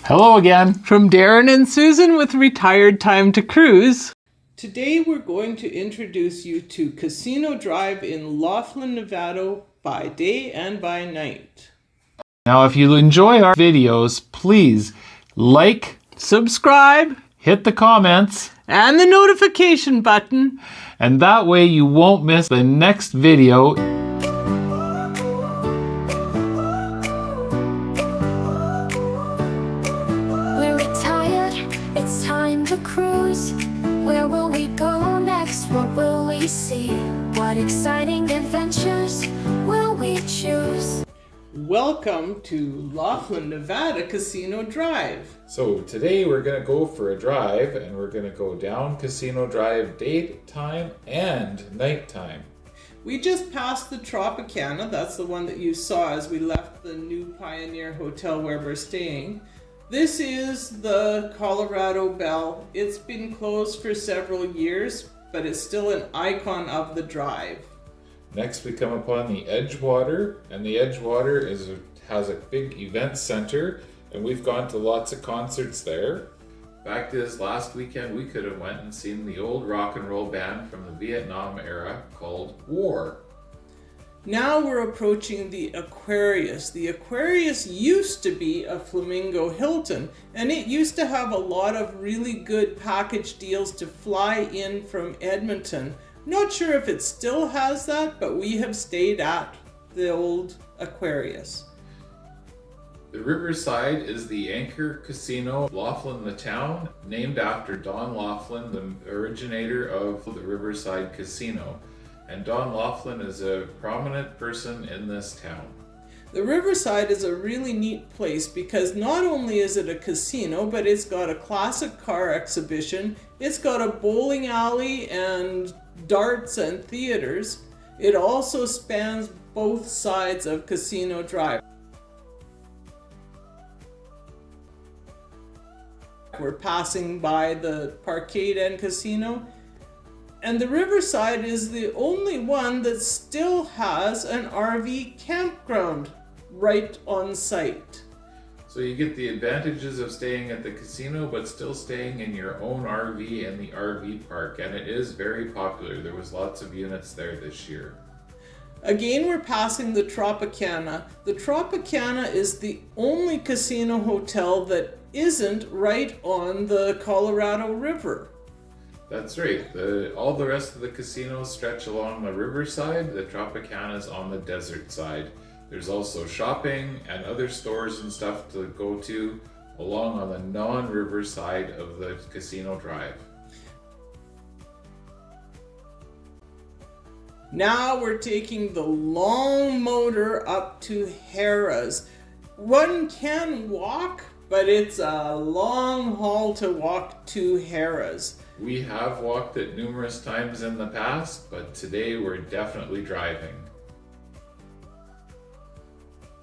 Hello again. From Darren and Susan with Retired Time to Cruise. Today we're going to introduce you to Casino Drive in Laughlin, Nevada by day and by night. Now if you enjoy our videos, please like, subscribe, hit the comments, and the notification button. And that way you won't miss the next video. We're retired, it's time to cruise. Where will we go next? What will we see? What exciting adventures will we choose? Welcome to Laughlin, Nevada Casino Drive. So today we're going to go for a drive, and we're going to go down Casino Drive daytime and nighttime. We just passed the Tropicana, that's the one that you saw as we left the new Pioneer Hotel where we're staying. This is the Colorado Belle. It's been closed for several years, but it's still an icon of the drive. Next we come upon the Edgewater, and the Edgewater has a big event center, and we've gone to lots of concerts there. Fact is, last weekend we could have went and seen the old rock and roll band from the Vietnam era called War. Now we're approaching the Aquarius. The Aquarius used to be a Flamingo Hilton, and it used to have a lot of really good package deals to fly in from Edmonton. Not sure if it still has that, but we have stayed at the old Aquarius. The Riverside is the anchor casino, Laughlin the town, named after Don Laughlin, the originator of the Riverside Casino. And Don Laughlin is a prominent person in this town. The Riverside is a really neat place because not only is it a casino, but it's got a classic car exhibition, it's got a bowling alley and darts and theaters. It also spans both sides of Casino Drive. We're passing by the Parkade and Casino, and the Riverside is the only one that still has an RV campground right on site. So you get the advantages of staying at the casino, but still staying in your own RV in the RV park, and it is very popular. There was lots of units there this year. Again, we're passing the Tropicana. The Tropicana is the only casino hotel that isn't right on the Colorado River. That's right. All the rest of the casinos stretch along the riverside. The Tropicana is on the desert side. There's also shopping and other stores and stuff to go to along on the non-river side of the Casino Drive. Now we're taking the long motor up to Harrah's. One can walk, but it's a long haul to walk to Harrah's. We have walked it numerous times in the past, but today we're definitely driving.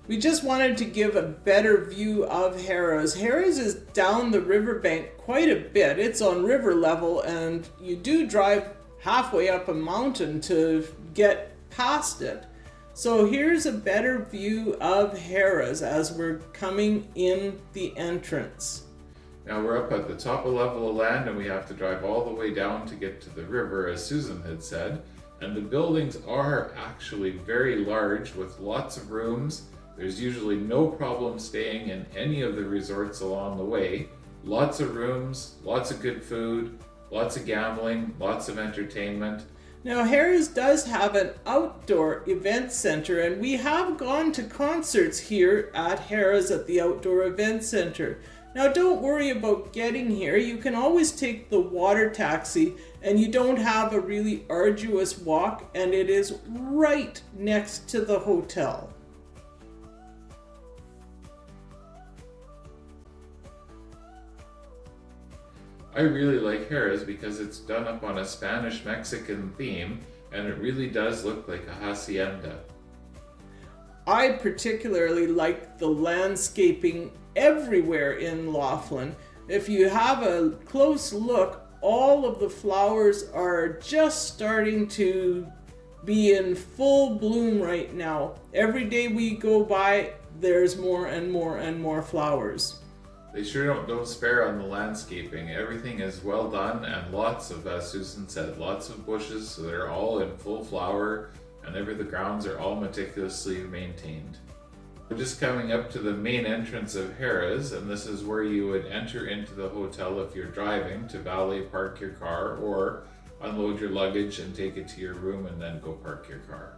We just wanted to give a better view of Harrah's. Harrah's is down the riverbank quite a bit. It's on river level, and you do drive halfway up a mountain to get past it. So here's a better view of Harrah's as we're coming in the entrance. Now we're up at the top of level of land, and we have to drive all the way down to get to the river, as Susan had said. And the buildings are actually very large with lots of rooms. There's usually no problem staying in any of the resorts along the way. Lots of rooms, lots of good food, lots of gambling, lots of entertainment. Now Harrah's does have an outdoor event center, and we have gone to concerts here at Harrah's at the outdoor event center. Now don't worry about getting here. You can always take the water taxi, and you don't have a really arduous walk, and it is right next to the hotel. I really like Harrah's because it's done up on a Spanish-Mexican theme, and it really does look like a hacienda. I particularly like the landscaping everywhere in Laughlin. If you have a close look, all of the flowers are just starting to be in full bloom right now. Every day we go by, there's more and more and more flowers. They sure don't spare on the landscaping. Everything is well done, and lots of, as Susan said, lots of bushes, so they're all in full flower, and the grounds are all meticulously maintained. We're just coming up to the main entrance of Harrah's, and this is where you would enter into the hotel if you're driving to valet park your car or unload your luggage and take it to your room and then go park your car.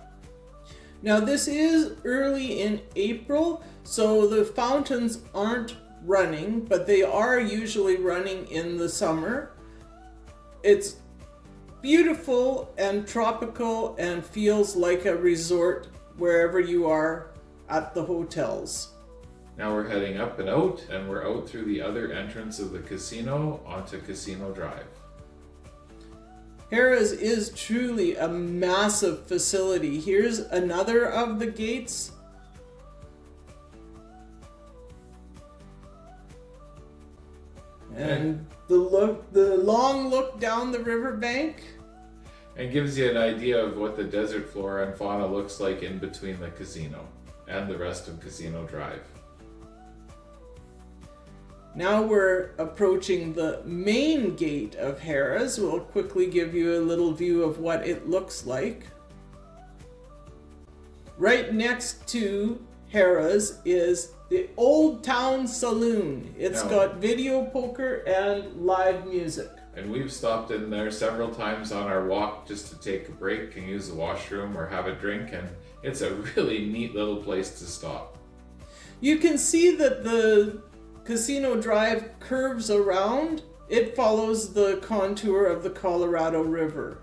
Now this is early in April, so the fountains aren't running, but they are usually running in the summer. It's beautiful and tropical and feels like a resort wherever you are at the hotels. Now we're heading up and out, and we're out through the other entrance of the casino onto Casino Drive. Harrah's is truly a massive facility. Here's another of the gates. And the long look down the riverbank. And gives you an idea of what the desert flora and fauna looks like in between the casino and the rest of Casino Drive. Now we're approaching the main gate of Harrah's. We'll quickly give you a little view of what it looks like. Right next to Harrah's is the Old Town Saloon. It's got video poker and live music. And we've stopped in there several times on our walk just to take a break and use the washroom or have a drink, and it's a really neat little place to stop. You can see that the Casino Drive curves around. It follows the contour of the Colorado River.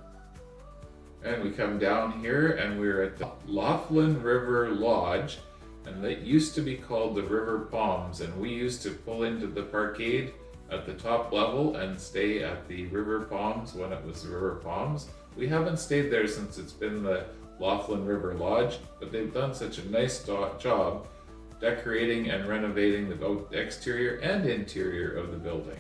And we come down here and we're at the Laughlin River Lodge, and it used to be called the River Palms, and we used to pull into the parkade at the top level and stay at the River Palms when it was the River Palms. We haven't stayed there since it's been the Laughlin River Lodge, but they've done such a nice job decorating and renovating the both exterior and interior of the building.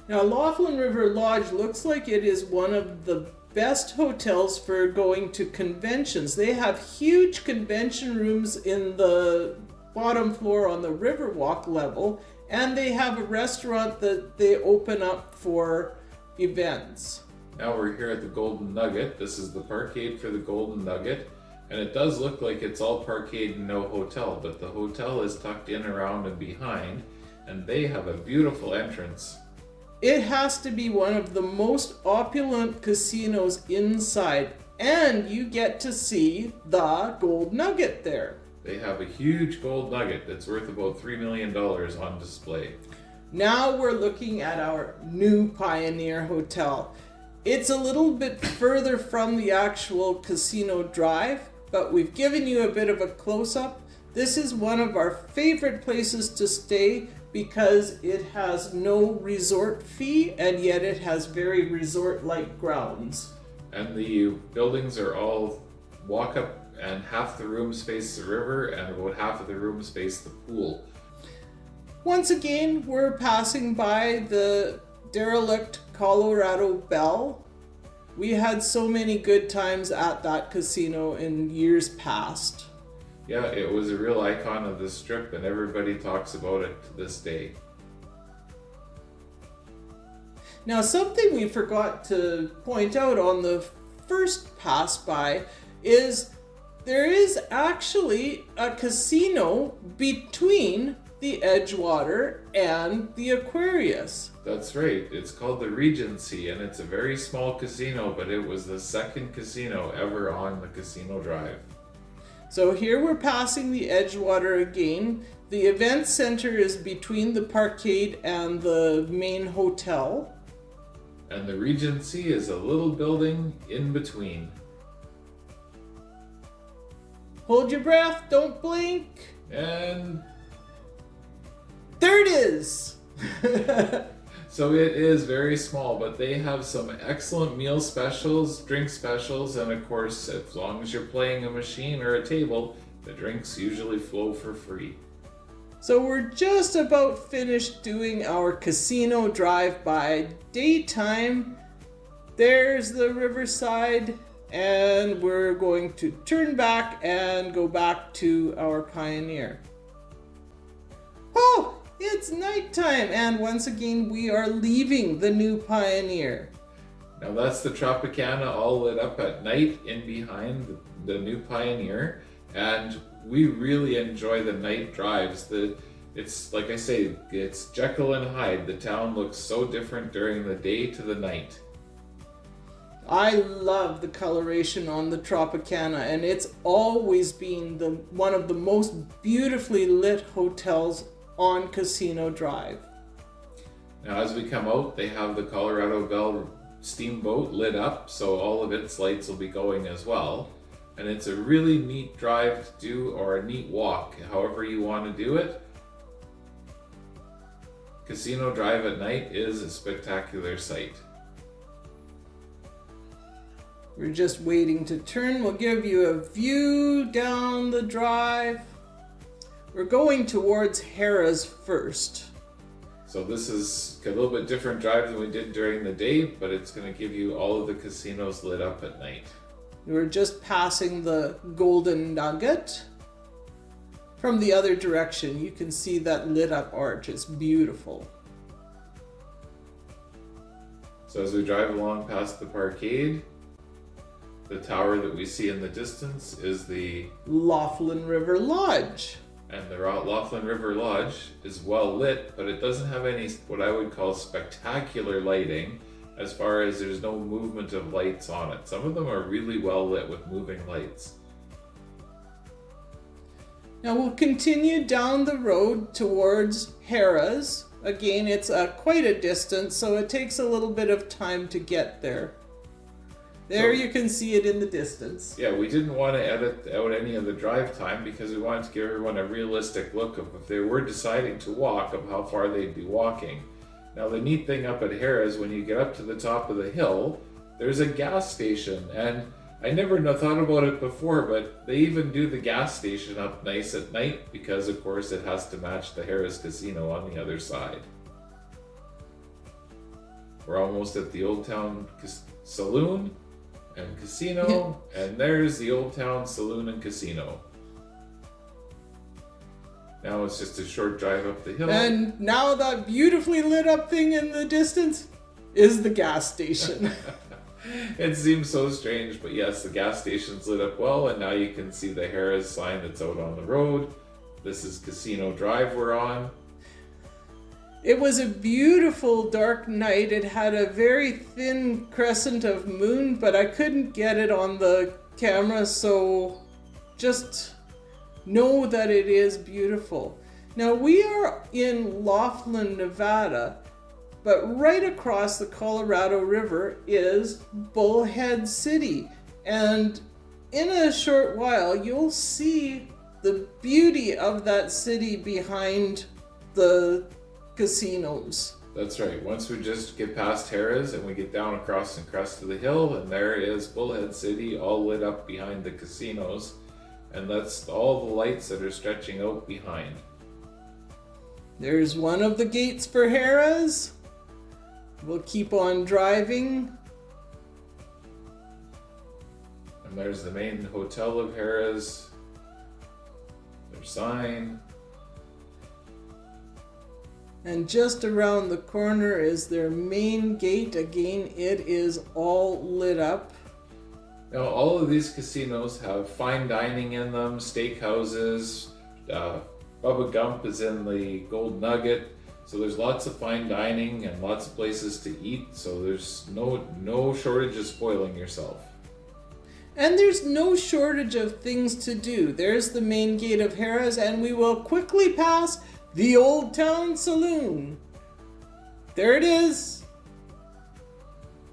Now, Laughlin River Lodge looks like it is one of the best hotels for going to conventions. They have huge convention rooms in the bottom floor on the Riverwalk level, and they have a restaurant that they open up for events. Now we're here at the Golden Nugget. This is the parkade for the Golden Nugget, and it does look like it's all parkade and no hotel, but the hotel is tucked in, around, and behind, and they have a beautiful entrance. It has to be one of the most opulent casinos inside, and you get to see the Gold Nugget there. They have a huge gold nugget that's worth about $3 million on display. Now we're looking at our new Pioneer Hotel. It's a little bit further from the actual Casino Drive, but we've given you a bit of a close-up. This is one of our favorite places to stay because it has no resort fee, and yet it has very resort-like grounds. And the buildings are all walk-up, and half the rooms face the river and about half of the rooms face the pool. Once again, we're passing by the derelict Colorado Bell. We had so many good times at that casino in years past. Yeah, it was a real icon of the strip, and everybody talks about it to this day. Now, something we forgot to point out on the first pass by is there is actually a casino between the Edgewater and the Aquarius. That's right. It's called the Regency, and it's a very small casino, but it was the second casino ever on the Casino Drive. So here we're passing the Edgewater again. The event center is between the parkade and the main hotel. And the Regency is a little building in between. Hold your breath, don't blink. And there it is. so it is very small, but they have some excellent meal specials, drink specials, and of course, as long as you're playing a machine or a table, the drinks usually flow for free. So we're just about finished doing our casino drive-by. Daytime, there's the riverside, and we're going to turn back and go back to our Pioneer. Oh, it's nighttime, and once again we are leaving the New Pioneer. Now that's the Tropicana all lit up at night in behind the New Pioneer, and we really enjoy the night drives. It's like I say, it's Jekyll and Hyde. The town looks so different during the day to the night. I love the coloration on the Tropicana, and it's always been one of the most beautifully lit hotels on Casino Drive. Now as we come out, they have the Colorado Belle steamboat lit up, so all of its lights will be going as well. And it's a really neat drive to do, or a neat walk, however you want to do it. Casino Drive at night is a spectacular sight. We're just waiting to turn. We'll give you a view down the drive. We're going towards Harrah's first. So this is a little bit different drive than we did during the day, but it's going to give you all of the casinos lit up at night. We're just passing the Golden Nugget. From the other direction, you can see that lit up arch. It's beautiful. So as we drive along past the parkade, the tower that we see in the distance is the Laughlin River Lodge. And the Laughlin River Lodge is well lit, but it doesn't have any what I would call spectacular lighting, as far as there's no movement of lights on it. Some of them are really well lit with moving lights. Now we'll continue down the road towards Harrah's. Again, it's quite a distance, so it takes a little bit of time to get there. There you can see it in the distance. Yeah, we didn't want to edit out any of the drive time because we wanted to give everyone a realistic look of if they were deciding to walk, of how far they'd be walking. Now the neat thing up at Harrah's, when you get up to the top of the hill, there's a gas station, and I never thought about it before, but they even do the gas station up nice at night because of course it has to match the Harrah's Casino on the other side. We're almost at the Old Town Saloon and Casino, and there's the Old Town Saloon and Casino. Now it's just a short drive up the hill. And now that beautifully lit up thing in the distance is the gas station. It seems so strange, but yes, the gas station's lit up well, and now you can see the Harrah's sign that's out on the road. This is Casino Drive we're on. It was a beautiful dark night. It had a very thin crescent of moon, but I couldn't get it on the camera, so just know that it is beautiful. Now we are in Laughlin, Nevada, but right across the Colorado River is Bullhead City. And in a short while, you'll see the beauty of that city behind the casinos. That's right. Once we just get past Harrah's and we get down across and crest of the hill, and there is Bullhead City all lit up behind the casinos, and that's all the lights that are stretching out behind. There's one of the gates for Harrah's. We'll keep on driving. And there's the main hotel of Harrah's. Their sign. And just around the corner is their main gate. Again, it is all lit up. Now, all of these casinos have fine dining in them, steakhouses. Bubba Gump is in the Gold Nugget. So there's lots of fine dining and lots of places to eat. So there's no shortage of spoiling yourself. And there's no shortage of things to do. There's the main gate of Harrah's, and we will quickly pass the Old Town Saloon. There it is.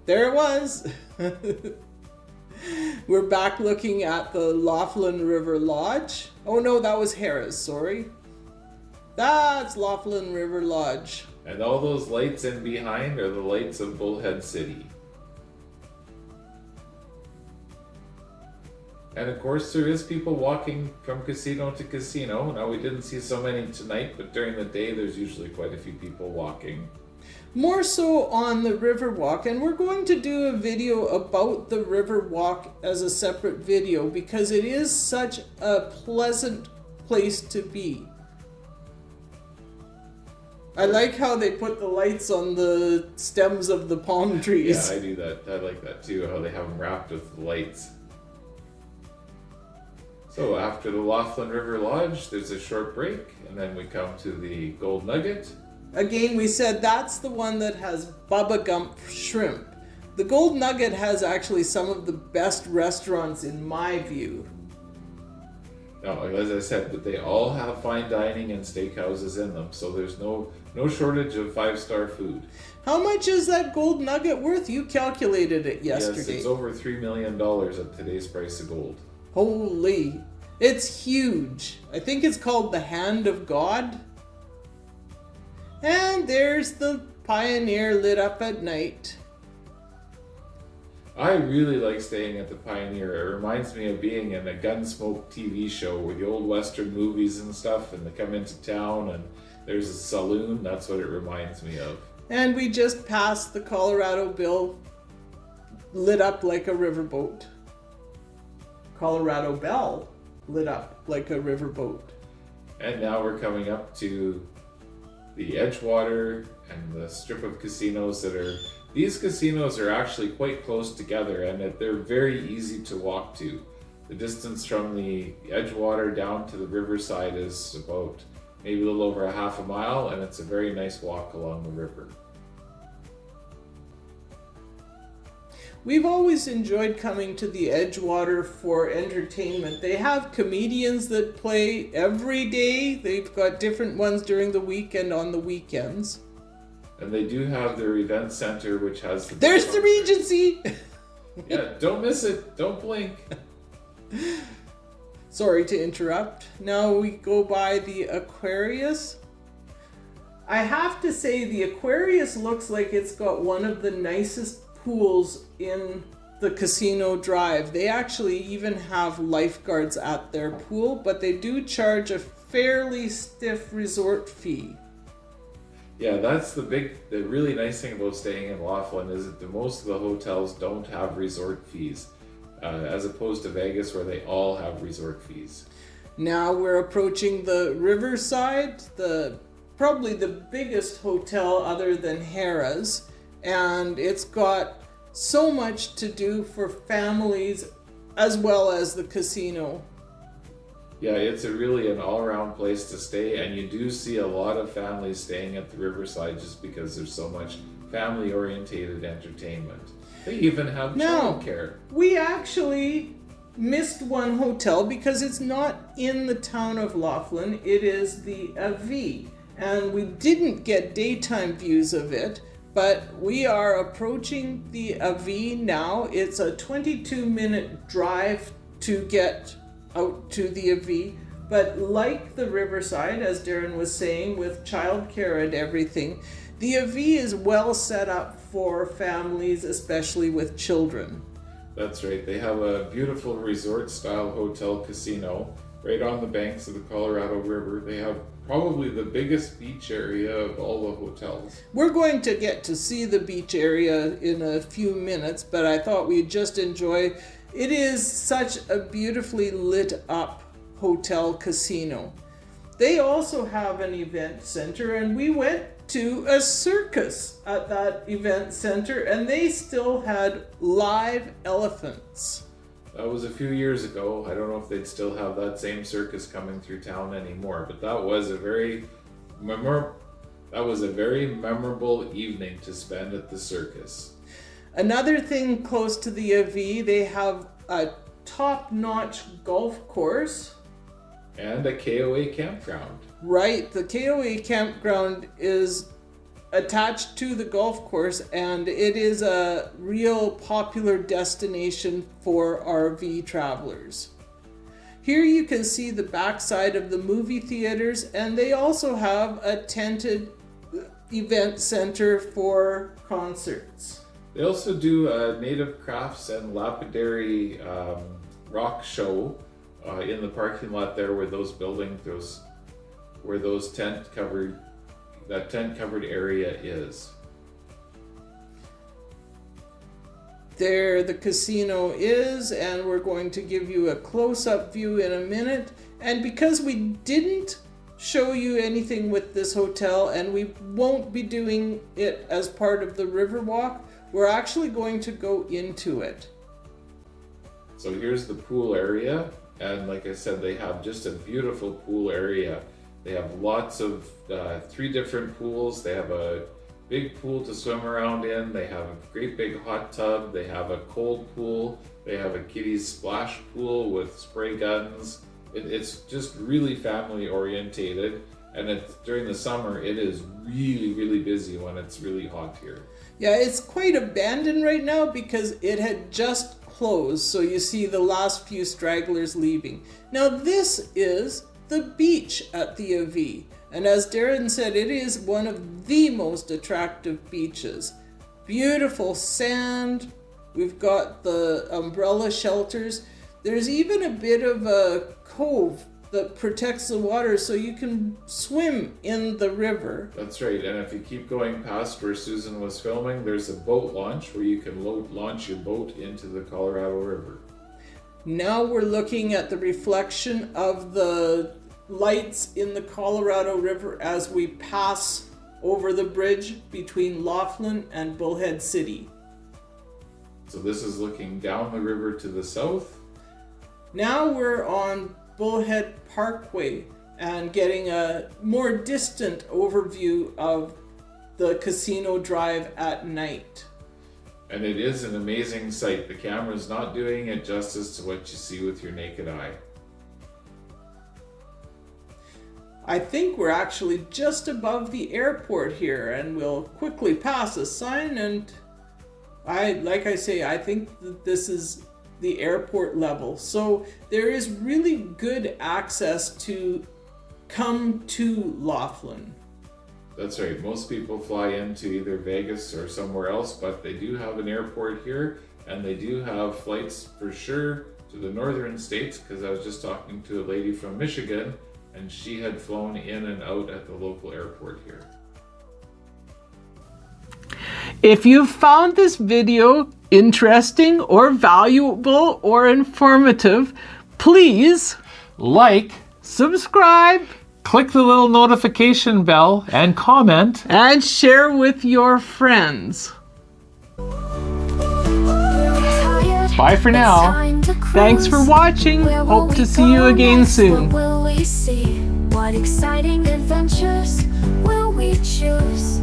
There it was. We're back looking at the Laughlin River Lodge. Oh no, that was Harrah's, sorry. That's Laughlin River Lodge. And all those lights in behind are the lights of Bullhead City. And of course, there is people walking from casino to casino. Now, we didn't see so many tonight, but during the day, there's usually quite a few people walking. More so on the Riverwalk, and we're going to do a video about the Riverwalk as a separate video because it is such a pleasant place to be. I like how they put the lights on the stems of the palm trees. Yeah, I do that. I like that too, how they have them wrapped with lights. So after the Laughlin River Lodge, there's a short break, and then we come to the Gold Nugget. Again, we said that's the one that has Bubba Gump shrimp. The Gold Nugget has actually some of the best restaurants in my view. Now, as I said, but they all have fine dining and steakhouses in them, so there's no shortage of 5-star food. How much is that Gold Nugget worth? You calculated it yesterday. Yes, it's over $3 million at today's price of gold. Holy, it's huge. I think it's called the Hand of God. And there's the Pioneer lit up at night. I really like staying at the Pioneer. It reminds me of being in a Gunsmoke TV show with the old Western movies and stuff, and they come into town and there's a saloon. That's what it reminds me of. And we just passed the Colorado Bill lit up like a riverboat. Colorado Bell lit up like a riverboat. And now we're coming up to the Edgewater and the strip of casinos that are... These casinos are actually quite close together, and they're very easy to walk to. The distance from the Edgewater down to the riverside is about maybe a little over a half a mile, and it's a very nice walk along the river. We've always enjoyed coming to the Edgewater for entertainment. They have comedians that play every day. They've got different ones during the week and on the weekends. And they do have their event center, which has the... There's the Regency! Yeah, don't miss it. Don't blink. Sorry to interrupt. Now we go by the Aquarius. I have to say the Aquarius looks like it's got one of the nicest pools in the casino drive. They actually even have lifeguards at their pool, but they do charge a fairly stiff resort fee. Yeah, that's the really nice thing about staying in Laughlin is that most of the hotels don't have resort fees, as opposed to Vegas where they all have resort fees. Now we're approaching the Riverside, probably the biggest hotel other than Harrah's, and it's got so much to do for families as well as the casino. Yeah, it's really an all-around place to stay, and you do see a lot of families staying at the Riverside just because there's so much family-orientated entertainment. They even have childcare. We actually missed one hotel because it's not in the town of Laughlin. It is the Avi, and we didn't get daytime views of it, but we are approaching the Avi now. It's a 22-minute drive to get out to the Avi, but like the Riverside, as Darren was saying, with childcare and everything, the Avi is well set up for families, especially with children. That's right. They have a beautiful resort-style hotel casino right on the banks of the Colorado River. They have probably the biggest beach area of all the hotels. We're going to get to see the beach area in a few minutes, but I thought we'd just enjoy. It is such a beautifully lit up hotel casino. They also have an event center, and we went to a circus at that event center, and they still had live elephants. That was a few years ago. I don't know if they'd still have that same circus coming through town anymore, but that was a very memorable evening to spend at the circus. Another thing close to the Avi, they have a top-notch golf course. And a KOA campground. Right, the KOA campground is attached to the golf course, and it is a real popular destination for RV travelers. Here you can see the backside of the movie theaters, and they also have a tented event center for concerts. They also do a native crafts and lapidary rock show in the parking lot there where that tent covered area is. There the casino is, and we're going to give you a close-up view in a minute. And because we didn't show you anything with this hotel, and we won't be doing it as part of the Riverwalk. We're actually going to go into it. So here's the pool area, and like I said, they have just a beautiful pool area. They have lots of 3 different pools. They have a big pool to swim around in. They have a great big hot tub. They have a cold pool. They have a kiddies splash pool with spray guns. It's just really family orientated, and it's during the summer it is really, really busy when it's really hot here. Yeah, it's quite abandoned right now because it had just closed, so you see the last few stragglers leaving. Now this is the beach at the AV, and as Darren said, it is one of the most attractive beaches. Beautiful sand. We've got the umbrella shelters. There's even a bit of a cove that protects the water so you can swim in the river. That's right, and if you keep going past where Susan was filming, there's a boat launch where you can launch your boat into the Colorado River. Now we're looking at the reflection of the lights in the Colorado River as we pass over the bridge between Laughlin and Bullhead City. So this is looking down the river to the south. Now we're on Bullhead Parkway and getting a more distant overview of the Casino Drive at night. And it is an amazing sight. The camera's not doing it justice to what you see with your naked eye. I think we're actually just above the airport here, and we'll quickly pass a sign, and I think that this is the airport level. So there is really good access to come to Laughlin. That's right. Most people fly into either Vegas or somewhere else, but they do have an airport here, and they do have flights for sure to the northern states, because I was just talking to a lady from Michigan, and she had flown in and out at the local airport here. If you found this video interesting or valuable or informative, please Like, subscribe click the little notification bell, and comment. and share with your friends. Bye for now. Thanks for watching. Hope to see you again soon. What will we see? What exciting adventures will we choose?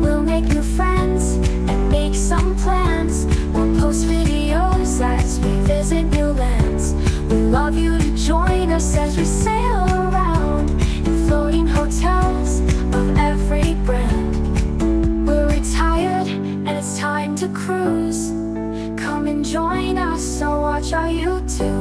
We'll make new friends and make some plans. We'll post videos as we visit new lands. We'd love you to join us as we sail around in floating hotels of every brand. We're retired and it's time to cruise. Come and join us, so watch our YouTube.